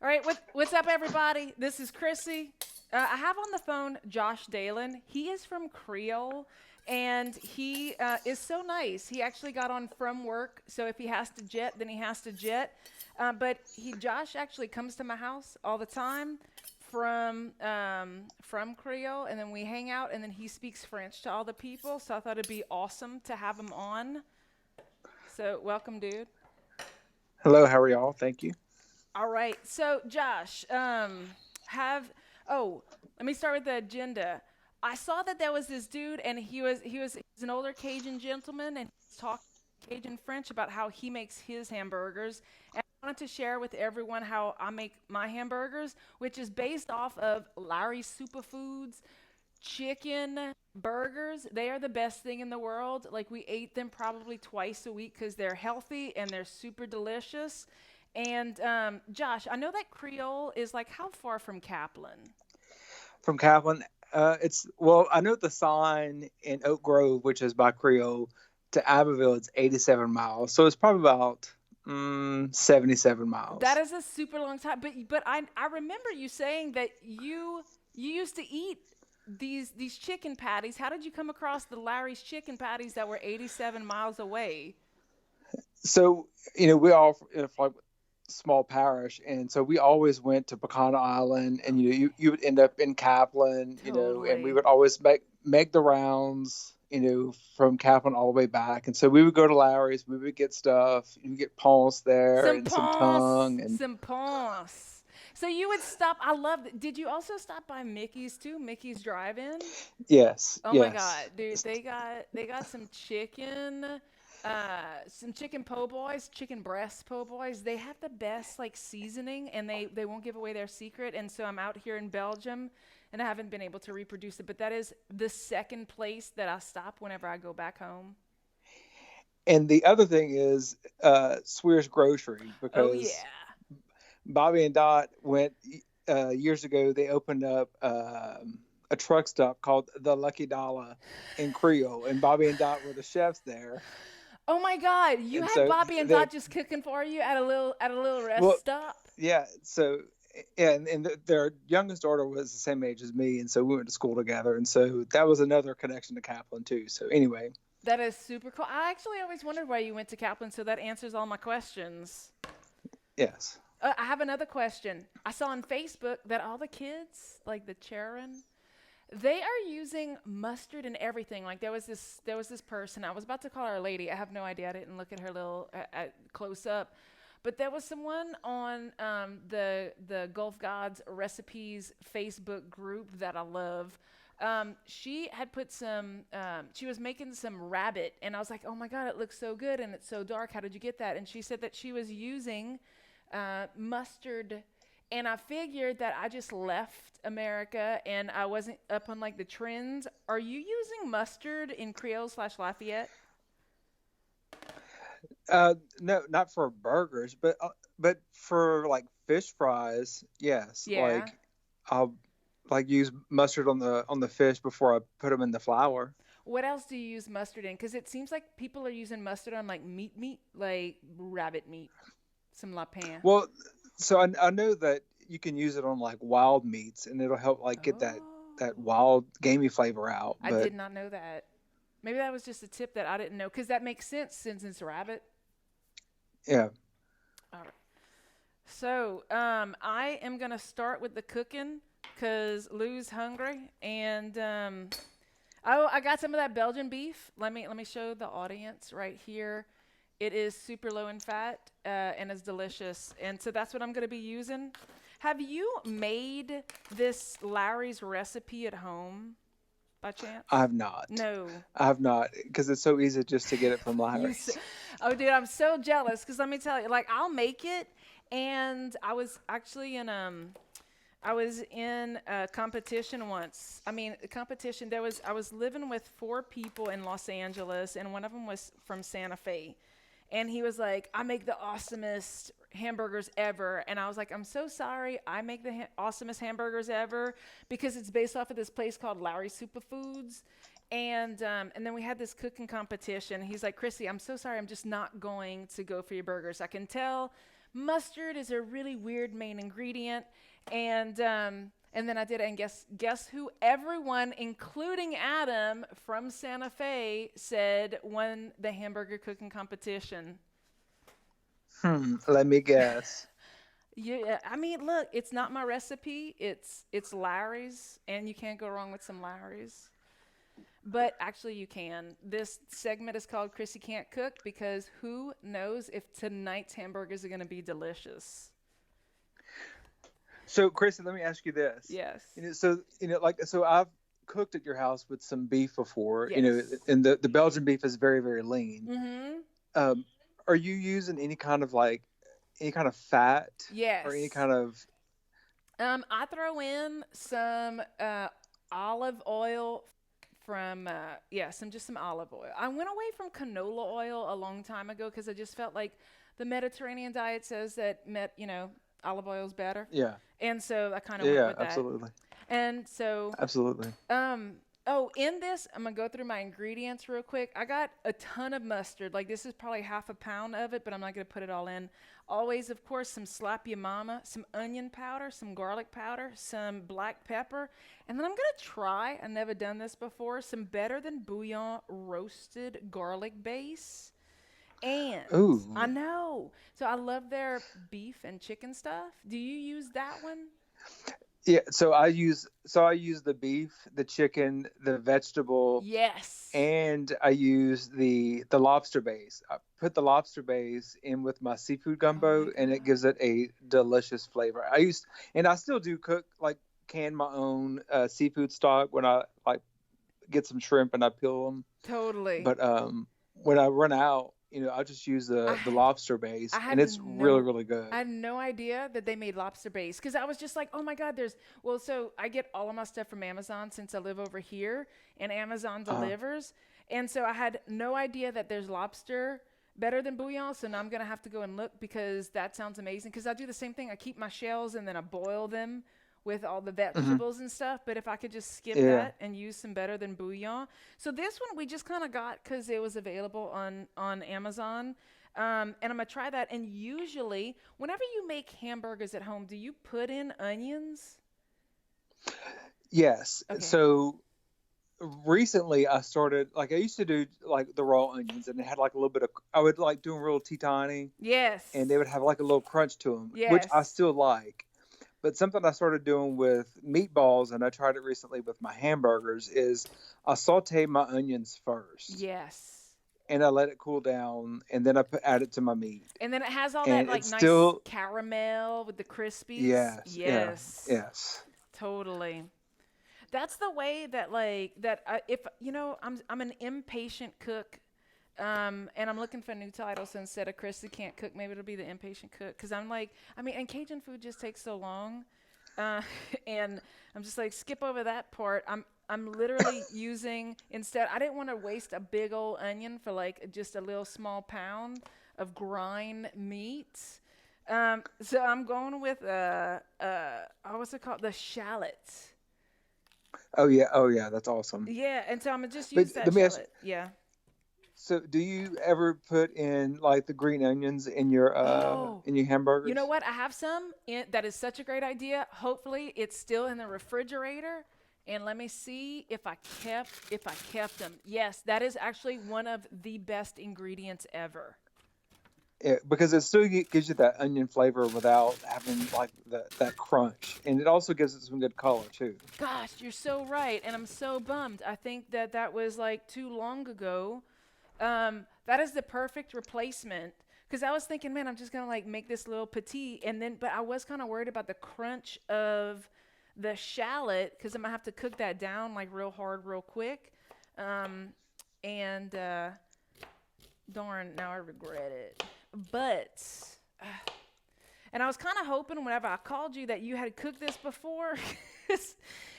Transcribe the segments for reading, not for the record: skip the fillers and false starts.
All right, what's up, everybody? This is Chrissy. I have on the phone Josh Dahlen. He is from Creole, and he is so nice. He actually got on from work, so if he has to jet, then he has to jet. Josh actually comes to my house all the time from Creole, and then we hang out, and then he speaks French to all the people. So I thought it'd be awesome to have him on. So welcome, dude. Hello, how are y'all? Thank you. All right. So, Josh, have oh, let me start with the agenda. I saw that there was this dude, and he's an older Cajun gentleman, and he's talking Cajun French about how he makes his hamburgers. And I wanted to share with everyone how I make my hamburgers, which is based off of Larry Superfoods chicken burgers. They are the best thing in the world. Like, we ate them probably twice a week because they're healthy and they're super delicious. And Josh, I know that Creole is like how far from Kaplan? From Kaplan, I know the sign in Oak Grove, which is by Creole, to Abbeville, it's 87 miles. So it's probably about 77 That miles. is a super long time. But I remember you saying that you used to eat these chicken patties. How did you come across the Larry's chicken patties that were 87 miles away? So, we all from like small parish. And so we always went to Pecan Island, and, you would end up in Kaplan, and we Totally. would always make the rounds, from Kaplan all the way back. And so we would go to Larry's, we would get stuff, you would get pulse there Some and some pons, tongue. And some pons. So you would stop. I love. Did you also stop by Mickey's too? Mickey's Drive-In. yes, Oh my yes. God, dude, they got some chicken po' boys, chicken breast po' boys. They have the best like seasoning, and they won't give away their secret. And so I'm out here in Belgium, and I haven't been able to reproduce it. But that is the second place that I stop whenever I go back home. And the other thing is Swear's Grocery, Oh because yeah. Bobby and Dot went years ago. They opened up a truck stop called the Lucky Dollar in Creole, and Bobby and Dot were the chefs there. Oh my God, you And had so Bobby and they, Dot just cooking for you at a little rest well, stop. yeah. So yeah, and their youngest daughter was the same age as me, and so we went to school together, and so that was another connection to Kaplan too. So anyway, That is super cool. I actually always wondered why you went to Kaplan, so that answers all my questions. yes. I have another question. I saw on Facebook that all the kids, like the children, they are using mustard and everything. Like there was this person. I was about to call her a lady. I have no idea. I didn't look at her little close up. But there was someone on the Gulf Gods Recipes Facebook group that I love. She had put some. She was making some rabbit, and I was like, "Oh my God, it looks so good, and it's so dark. How did you get that?" And she said that she was using mustard, and I figured that I just left America and I wasn't up on like the trends. Are you using mustard in Creole slash Lafayette? No, not for burgers, but for like fish fries, yes. Yeah. Like I'll like use mustard on the fish before I put them in the flour. What else do you use mustard in? Because it seems like people are using mustard on like meat, like rabbit meat, some lapin. Well, so I know that you can use it on like wild meats, and it'll help like get that Oh, wild gamey flavor out. I But did not know that. Maybe that was just a tip that I didn't know, because that makes sense since it's rabbit. yeah, All right. So, I am gonna start with the cooking because Lou's hungry, and oh, I got some of that Belgian beef. Let me show the audience right here. It is super low in fat and is delicious, and so that's what I'm gonna be using. Have you made this Larry's recipe at home by I chance? have not. No. I have not, because it's so easy just to get it from You, s- Larry's. oh, dude, I'm so jealous because let me tell you, like, I'll make it, and I was in a competition once. I mean, a competition. I was living with four people in Los Angeles, and one of them was from Santa Fe. And he was like, I make the awesomest hamburgers ever. And I was like, I'm so sorry. I make the awesomest hamburgers ever because it's based off of this place called Lowry Superfoods. And then we had this cooking competition. He's like, Chrissy, I'm so sorry. I'm just not going to go for your burgers. I can tell mustard is a really weird main ingredient. And then I did it, and guess who everyone, including Adam from Santa Fe, said won the hamburger cooking competition? Let me guess. Yeah, I mean, look, it's not my recipe. It's Larry's, and you can't go wrong with some Larry's. But actually, you can. This segment is called Chrissy Can't Cook because who knows if tonight's hamburgers are going to be delicious. So, Chrissy, let me ask you this. Yes. So I've cooked at your house with some beef before. Yes. And the Belgian beef is very, very lean. Mm-hmm. Are you using any kind of fat? Yes. Or any kind of? I throw in some olive oil from some olive oil. I went away from canola oil a long time ago because I just felt like the Mediterranean diet says that olive oil is better. Yeah. And so I kind of went with that. Absolutely. And so Absolutely. In this, I'm gonna go through my ingredients real quick. I got a ton of mustard. Like this is probably half a pound of it, but I'm not gonna put it all in. Always, of course, some Slap Ya Mama, some onion powder, some garlic powder, some black pepper, and then I'm gonna try, I've never done this before, some Better Than Boullion roasted garlic base. And Ooh. I know. So I love their beef and chicken stuff. Do you use that one? Yeah, so I use the beef, the chicken, the vegetable. Yes. And I use the lobster base. I put the lobster base in with my seafood gumbo, and it gives it a delicious flavor. I still do cook, like can my own seafood stock when I like get some shrimp and I peel them. Totally. But when I run out, I just use the lobster base, and it's really, really good. I had no idea that they made lobster base because I was just like, oh my God, so I get all of my stuff from Amazon since I live over here, and Amazon delivers. And so I had no idea that there's lobster Better Than Bouillon. So now I'm going to have to go and look because that sounds amazing. Because I do the same thing. I keep my shells and then I boil them with all the vegetables and stuff, but if I could just skip that and use some Better Than Bouillon. So this one we just kind of got because it was available on Amazon, and I'm gonna try that. And usually, whenever you make hamburgers at home, do you put in onions? Yes. Okay. So recently I started, I used to do like the raw onions, and it had like a little bit of, I would like do them real teeny. Yes. And they would have like a little crunch to them, Yes. which I still like. But something I started doing with meatballs, and I tried it recently with my hamburgers, is I saute my onions first. Yes. And I let it cool down, and then I add it to my meat. And then it has all that like nice caramel with the crispies. Yes. Yes. Yes. Totally. That's the way that I'm an impatient cook. And I'm looking for a new title, so instead of Chrissy Can't Cook, maybe it'll be the Impatient Cook. Because and Cajun food just takes so long. And I'm just like, skip over that part. I'm literally using, instead, I didn't want to waste a big old onion for like just a little small pound of grind meat. So I'm going with, what's it called? The shallot. Oh, yeah. That's awesome. Yeah, and so I'm going to just use that shallot. Yeah. So, do you ever put in like the green onions in your hamburgers? You know what? I have some. That is such a great idea. Hopefully, it's still in the refrigerator. And let me see if I kept them. Yes, that is actually one of the best ingredients ever. Yeah, because it still gives you that onion flavor without having like that crunch, and it also gives it some good color too. Gosh, you're so right, and I'm so bummed. I think that was like too long ago. That is the perfect replacement, because I was thinking, man, I'm just gonna like make this little petite, but I was kind of worried about the crunch of the shallot, because I'm gonna have to cook that down like real hard, real quick, darn, now I regret it. But and I was kind of hoping whenever I called you that you had cooked this before,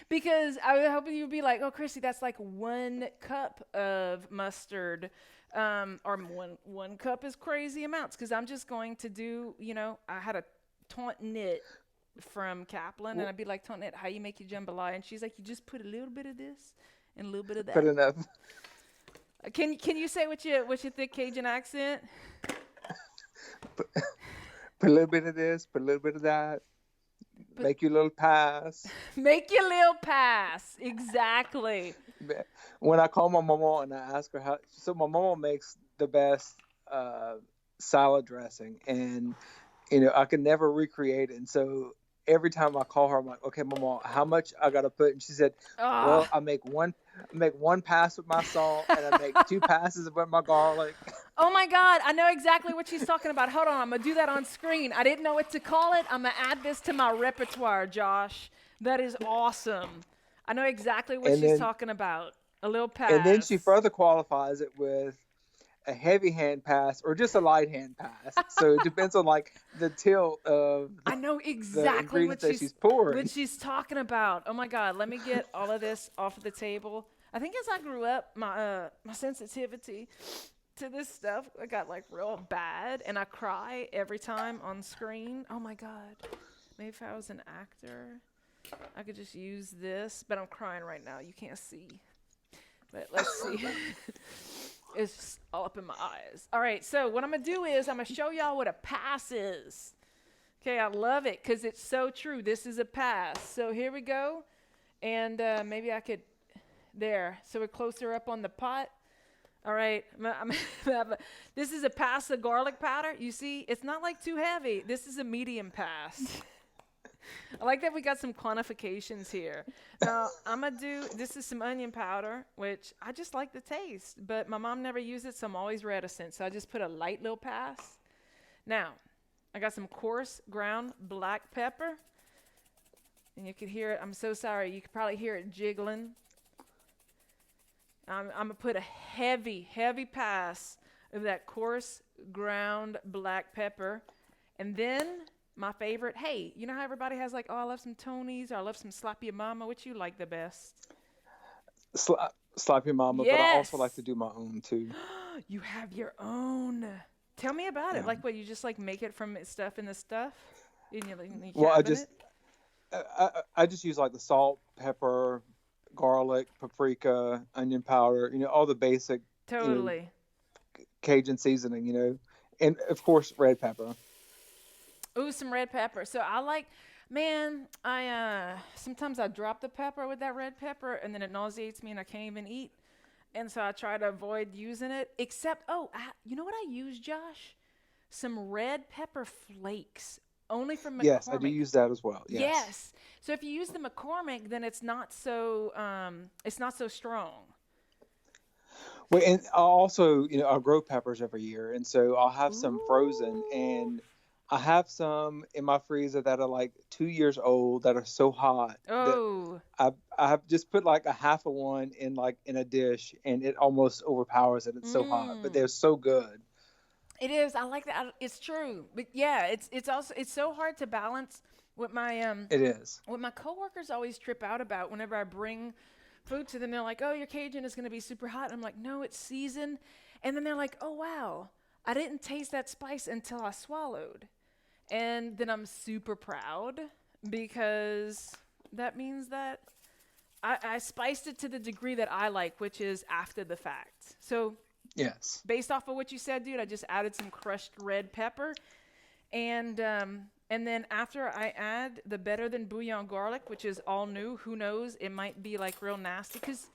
because I was hoping you'd be like, oh, Chrissy, that's like 1 cup of mustard. Or one cup is crazy amounts, because I'm just going to do, I had a taunt knit from Kaplan, and I'd be like, taunt knit, how you make your jambalaya? And she's like, you just put a little bit of this and a little bit of that. Put enough. Can you say what your thick Cajun accent? Put a little bit of this, put a little bit of that. But Make your little pass. make your little pass. Exactly. When I call my mama and I ask her how, so my mama makes the best uh, salad dressing, and I can never recreate it. And so every time I call her, I'm like, okay, mama, how much I gotta put? And she said, Oh. well, I make one pass with my salt, and I make two passes with my garlic. Oh my God, I know exactly what she's talking about. Hold on, I'm gonna do that on screen. I didn't know what to call it. I'm gonna add this to my repertoire, Josh. That is awesome. I know exactly what And she's then talking about. A little and then she pass. further qualifies it with a heavy hand pass or just a light hand pass. So it depends on like the tilt of I know the exactly ingredients that she's pouring. what she's talking about. Oh my God, let me get all of this off the table. I think as I grew up, my sensitivity to this stuff got like real bad, and I cry every time on screen. Oh my God, maybe if I was an actor, I could just use this, but I'm crying right now. You can't see, but let's see. It's just all up in my eyes. All right, so what I'm gonna do is I'm gonna show y'all what a pass is. Okay, I love it because it's so true. This is a pass. So here we go. And maybe I could, there. So we're closer up on the pot. All right, this is a pass of garlic powder. You see, it's not like too heavy. This is a medium pass. I like that we got some quantifications here. Now, I'm going to do, this is some onion powder, which I just like the taste. But my mom never used it, so I'm always reticent. So I just put a light little pass. Now, I got some coarse ground black pepper. And you could hear it. I'm so sorry. You could probably hear it jiggling. I'm going to put a heavy, heavy pass of that coarse ground black pepper. And then my favorite, hey, you know how everybody has like, oh, I love some Tony's or I love some Slap Ya Mama. Which you like the best? Slap Ya Mama, Yes. but I also like to do my own too. You have your own. Tell me about it. Yeah. Like what, you just like make it from stuff in the stuff? In your cabinet? Well, I just use like the salt, pepper, garlic, paprika, onion powder, all the basic Totally. Cajun seasoning, and of course red pepper. Ooh, some red pepper. So I like, man, I sometimes I drop the pepper with that red pepper and then it nauseates me and I can't even eat. And so I try to avoid using it. Except, you know what I use, Josh? Some red pepper flakes. Only from McCormick. Yes, I do use that as well. Yes. So if you use the McCormick, then it's not so strong. Well, and I also, I'll grow peppers every year, and so I'll have some frozen, and I have some in my freezer that are like 2 years old that are so hot. Oh. That I have just put like a half of one in a dish, and it almost overpowers it. It's so hot, but they're so good. It is. I like that. It's true. But yeah, it's also so hard to balance what my It is. what my coworkers always trip out about whenever I bring food to them. They're like, "Oh, your Cajun is going to be super hot." And I'm like, "No, it's seasoned." And then they're like, "Oh, wow. I didn't taste that spice until I swallowed." And then I'm super proud because that means that I spiced it to the degree that I like, which is after the fact. So yes, based off of what you said, dude, I just added some crushed red pepper. And then after I add the Better Than Bouillon garlic, which is all new, who knows, it might be like real nasty because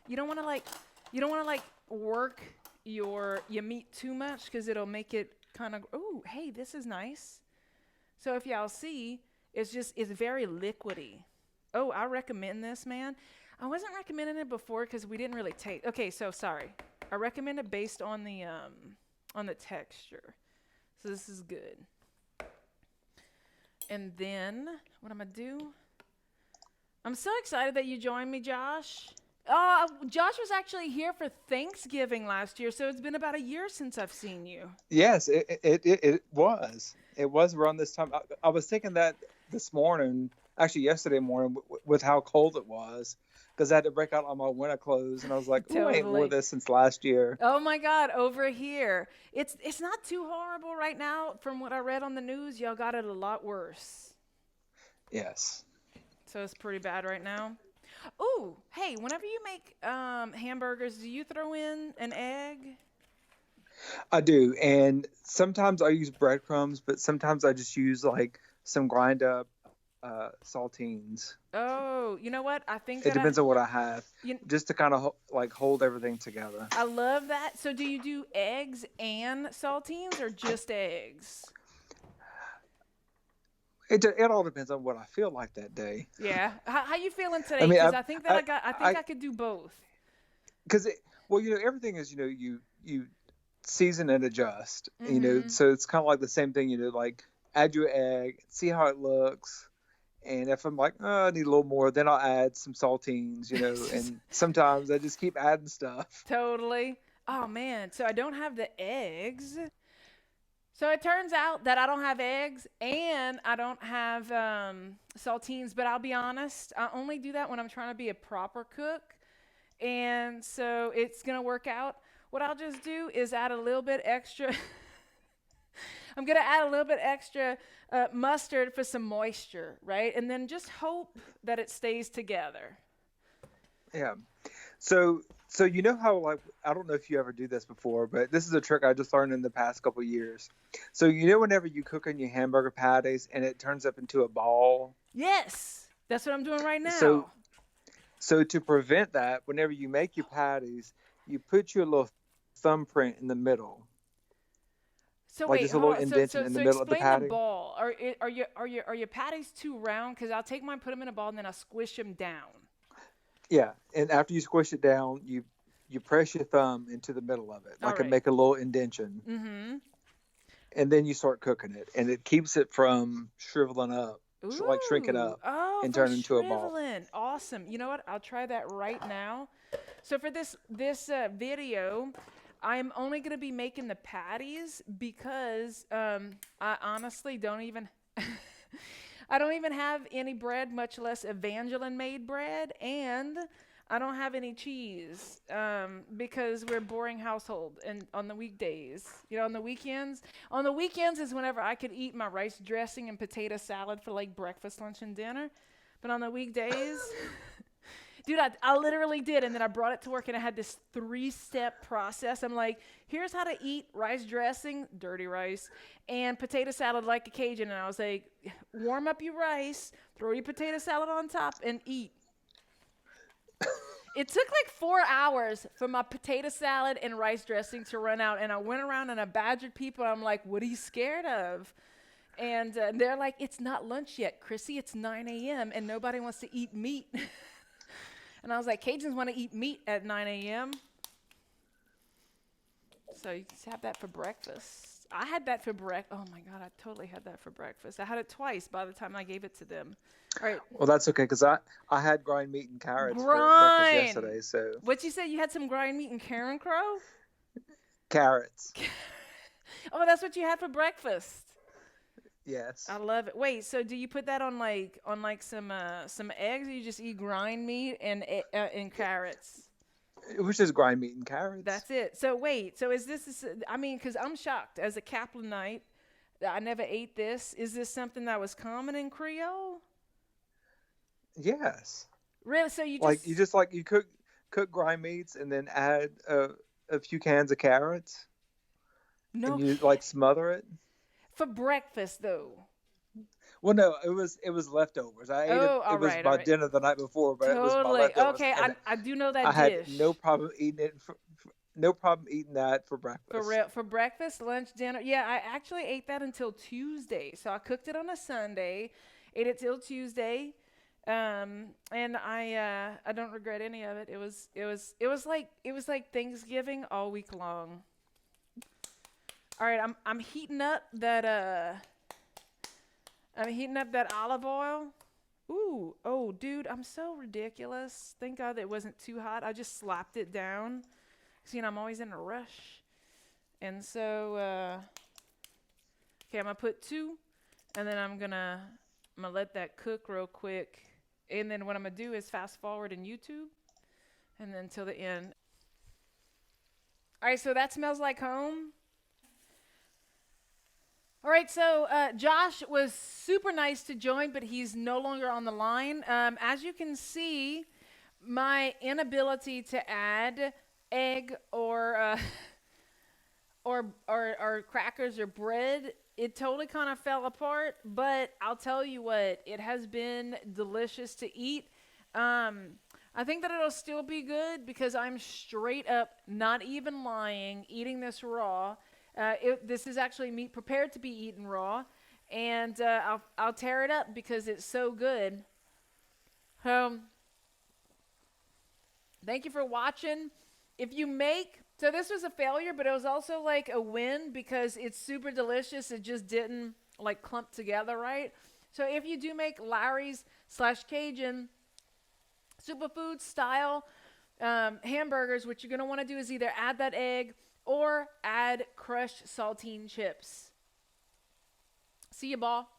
you don't want to work your meat too much because it'll make it kind of, oh, hey, this is nice. So if y'all see, it's very liquidy. Oh, I recommend this, man. I wasn't recommending it before because we didn't really taste. Okay, so sorry. I recommend it based on the texture. So this is good. And then what I'm gonna do? I'm so excited that you joined me, Josh. Josh was actually here for Thanksgiving last year, so it's been about a year since I've seen you. Yes, it was. It was around this time. I was thinking that this morning, actually yesterday morning, with how cold it was, because I had to break out all my winter clothes, and I was like, "Oh, I ain't wore this since last year." Oh my God, over here, it's not too horrible right now. From what I read on the news, y'all got it a lot worse. Yes. So it's pretty bad right now. Ooh, hey, whenever you make hamburgers, do you throw in an egg? I do, and sometimes I use breadcrumbs, but sometimes I just use like some grind up saltines. Oh, you know what? I think It that depends on what I have, you, just to kind of like hold everything together. I love that. So do you do eggs and saltines or just eggs? It all depends on what I feel like that day. Yeah. How you feeling I today? mean, Because I think that I think I I could do both. because well, everything is you season and adjust. Mm-hmm. So it's kind of like the same thing. Like add your egg, see how it looks. And if I'm like, oh, I need a little more, then I'll add some saltines, and sometimes I just keep adding stuff. Totally. Oh man, so I don't have the eggs. So it turns out that I don't have eggs and I don't have saltines, but I'll be honest, I only do that when I'm trying to be a proper cook. And so it's going to work out. What I'll just do is add a little bit extra. I'm going to add a little bit extra mustard for some moisture, right? And then just hope that it stays together. Yeah. So how, like, I don't know if you ever do this before, but this is a trick I just learned in the past couple of years. So whenever you cook on your hamburger patties and it turns up into a ball. Yes, that's what I'm doing right So now. so to prevent that, whenever you make your patties, you put your little thumbprint in the middle, So like wait, just a hold little on. So indentation so in the so middle of the explain the patty. ball. Are your patties too round? Because I'll take mine, put them in a ball, and then I'll squish them down. Yeah, and after you squish it down, you press your thumb into the middle of it, All like it right. make a little indentation, Mm-hmm. and then you start cooking it, and it keeps it from shriveling up, like shrinking Ooh. up, Oh, and from turn into a ball. shriveling. Awesome. You know what? I'll try that right now. So for this video, I'm only gonna be making the patties because I honestly don't even I don't even have any bread, much less Evangeline made bread, and I don't have any cheese because we're a boring household. And on the weekdays, on the weekends is whenever I could eat my rice dressing and potato salad for like breakfast, lunch, and dinner. But on the weekdays, dude, I literally did. And then I brought it to work and I had this 3-step process. I'm like, here's how to eat rice dressing, dirty rice, and potato salad like a Cajun. And I was like, warm up your rice, throw your potato salad on top, and eat. It took like 4 hours for my potato salad and rice dressing to run out. And I went around and I badgered people. I'm like, what are you scared of? And they're like, it's not lunch yet, Chrissy. It's 9 a.m. and nobody wants to eat meat. And I was like, Cajuns want to eat meat at 9 a.m. So you can have that for breakfast. I had that for breakfast. Oh my God, I totally had that for breakfast. I had it twice by the time I gave it to them. All right. Well, that's okay because I had grind meat and carrots for breakfast Grind. yesterday. So What you said? You had some grind meat and Karen Crow? carrots, Oh, that's what you had for breakfast. yes, I love it. Wait, so do you put that on some eggs, or you just eat grind meat and carrots? it was just grind meat and carrots. That's it. So wait, so is this? I mean, because I'm shocked as a Kaplanite, I never ate this. Is this something that was common in Creole? Yes, Really? So you like just you cook grind meats and then add a few cans of carrots and no you like smother it. for breakfast though. Well, no, it was leftovers. I ate it. Oh, all It was right, all my right. dinner the night before, but it was my Totally. leftovers, Okay, and I do know I that had dish. no problem eating it. No problem eating that for breakfast. For breakfast, lunch, dinner. Yeah, I actually ate that until Tuesday. So I cooked it on a Sunday, ate it till Tuesday, and I don't regret any of it. It was like Thanksgiving all week long. All right, I'm heating up that olive oil. Ooh, oh, dude, I'm so ridiculous. Thank God that it wasn't too hot. I just slapped it down. See, I'm always in a rush. And so, okay, I'm going to put 2, and then I'm gonna let that cook real quick. And then what I'm going to do is fast forward in YouTube, and then till the end. All right, so that smells like home. All right, so Josh was super nice to join, but he's no longer on the line. As you can see, my inability to add egg or or crackers or bread, it totally kind of fell apart. But I'll tell you what, it has been delicious to eat. I think that it'll still be good because I'm straight up, not even lying, eating this raw. This is actually meat prepared to be eaten raw, and I'll tear it up because it's so good. Thank you for watching. If you make, so this was a failure, but it was also like a win because it's super delicious. It just didn't like clump together right. So if you do make Larry's/Cajun superfood style hamburgers, what you're going to want to do is either add that egg or add crushed saltine chips. See you, ball.